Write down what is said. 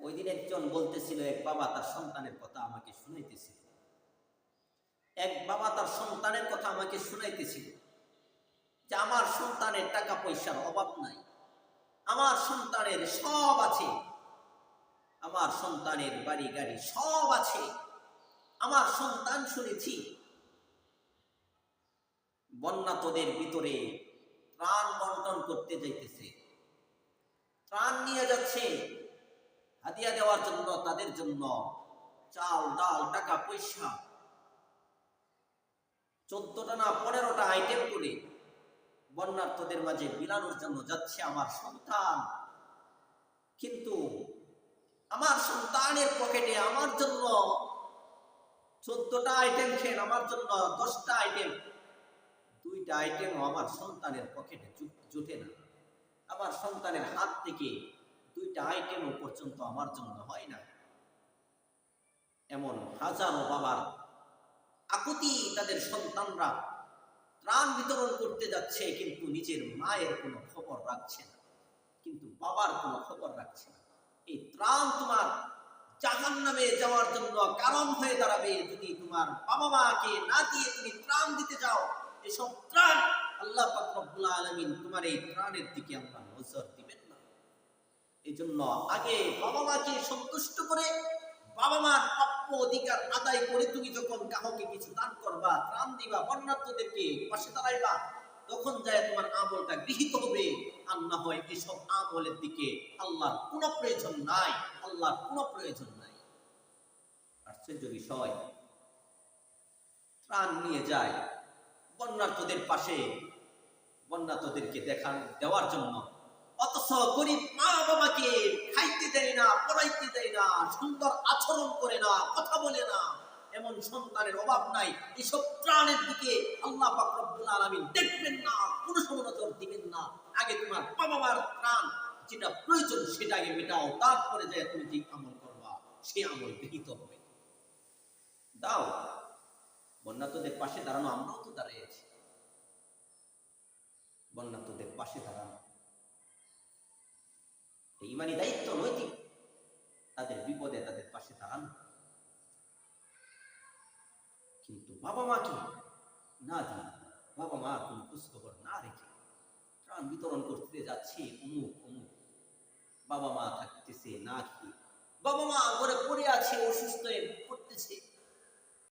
ওই দিন একজন বলতেছিল, এক বাবা তার সন্তানের কথা আমাকে শুনাইতেছিল। এক বাবা তার সন্তানের কথা আমাকে শুনাইতেছিল যে আমার সন্তানের টাকা পয়সার অভাব নাই, আমার সন্তানের সব আছে, আমার সন্তানের বাড়ি গাড়ি সব আছে। আমার সন্তান শুনেছি বন্যাতদের ভিতরে ত্রাণ বন্টন করতে যাইতেছে, ত্রাণ নিয়ে যাচ্ছে হাদিয়া দেওয়ার জন্য, তাদের জন্য চাল ডাল টাকা পয়সা 14টা না 15টা আইটেম করে বন্যার্থদের মাঝে বিলানোর জন্য যাচ্ছে আমার সন্তান। কিন্তু আমার সন্তানের পকেটে আমার জন্য 14টা আইটেম খেন, আমার জন্য 10টা আইটেম, 2টা আইটেমও আমার সন্তানের পকেটে জুটে না। আমার সন্তানের হাত থেকে 2টা আইটেমও পর্যন্ত আমার জন্য হয় না। এমন হাজারো বাবার আকুতি, তাদের সন্তানরা ত্রাণ বিতরণ করতে যাচ্ছে কিন্তু নিজের মায়ের কোনো খবর রাখছে না, কিন্তু বাবার কোনো খবর রাখছে না। এই ত্রাণ তোমার জাহান্নামে যাওয়ার জন্য কারণ হয়ে দাঁড়াবে যদি তোমার বাবা মাকে না দিয়ে তুমি ত্রাণ দিতে যাও। এসব ত্রাণ আল্লাহ পাক রব্বুল আলামিন তোমার এই ত্রাণের দিকে আমরা নজর দিবেন না। এই জন্য আগে বাবা মাকে সন্তুষ্ট করে, বাবা মার প্রাপ্য অধিকার আদায় করে তুমি যখন কাউকে কিছু দান করবা, ত্রাণ দিবা, বন্যার্থদেরকে পাশে দাঁড়াইবা, তখন যায় তোমার আমলটা গৃহীত হবে। আর না হয় এসব আমলের দিকে আল্লাহর কোনো প্রয়োজন নাই, আল্লাহর কোনো প্রয়োজন নাই। আশ্চর্য বিষয়, ত্রাণ নিয়ে যায় বন্যার্থদের পাশে, বন্যার্থদেরকে দেওয়ার জন্য, অথচ গরিব মা বাবাকে খাইতে দেয় না, পড়াইতে দেয় না, সুন্দর আচরণ করে না, কথা বলে না, এমন সন্তানের অভাব নাই। এসব ত্রাণের দিকে আল্লাহ পাক রব্বুল আলামিন দেখবেন না, কোনো সময় নজর দিবেন না। আগে তোমার বাবা মার ত্রাণ যেটা প্রয়োজন সেটা আগে মেটাও, তারপরে যায় তুমি যে আমল করবা সে আমল গৃহীত হবে। দাও, বন্যার্থদের পাশে দাঁড়ানো, আমরাও তো দাঁড়িয়েছি। বন্যার্থদের পাশে দাঁড়ানো ইমানি দায়িত্ব, নৈতিক, তাদের বিপদে তাদের পাশে দাঁড়ানো। কিন্তু বাবা মাকে না দিয়ে, বাবা মা কোন খোঁজখবর না রেখে ত্রাণ বিতরণ করতে যাচ্ছে অমুক অমুক, বাবা মা থাকতেছে না খেয়ে, বাবা মা ঘরে পড়ে আছে অসুস্থ হয়ে পড়তেছে,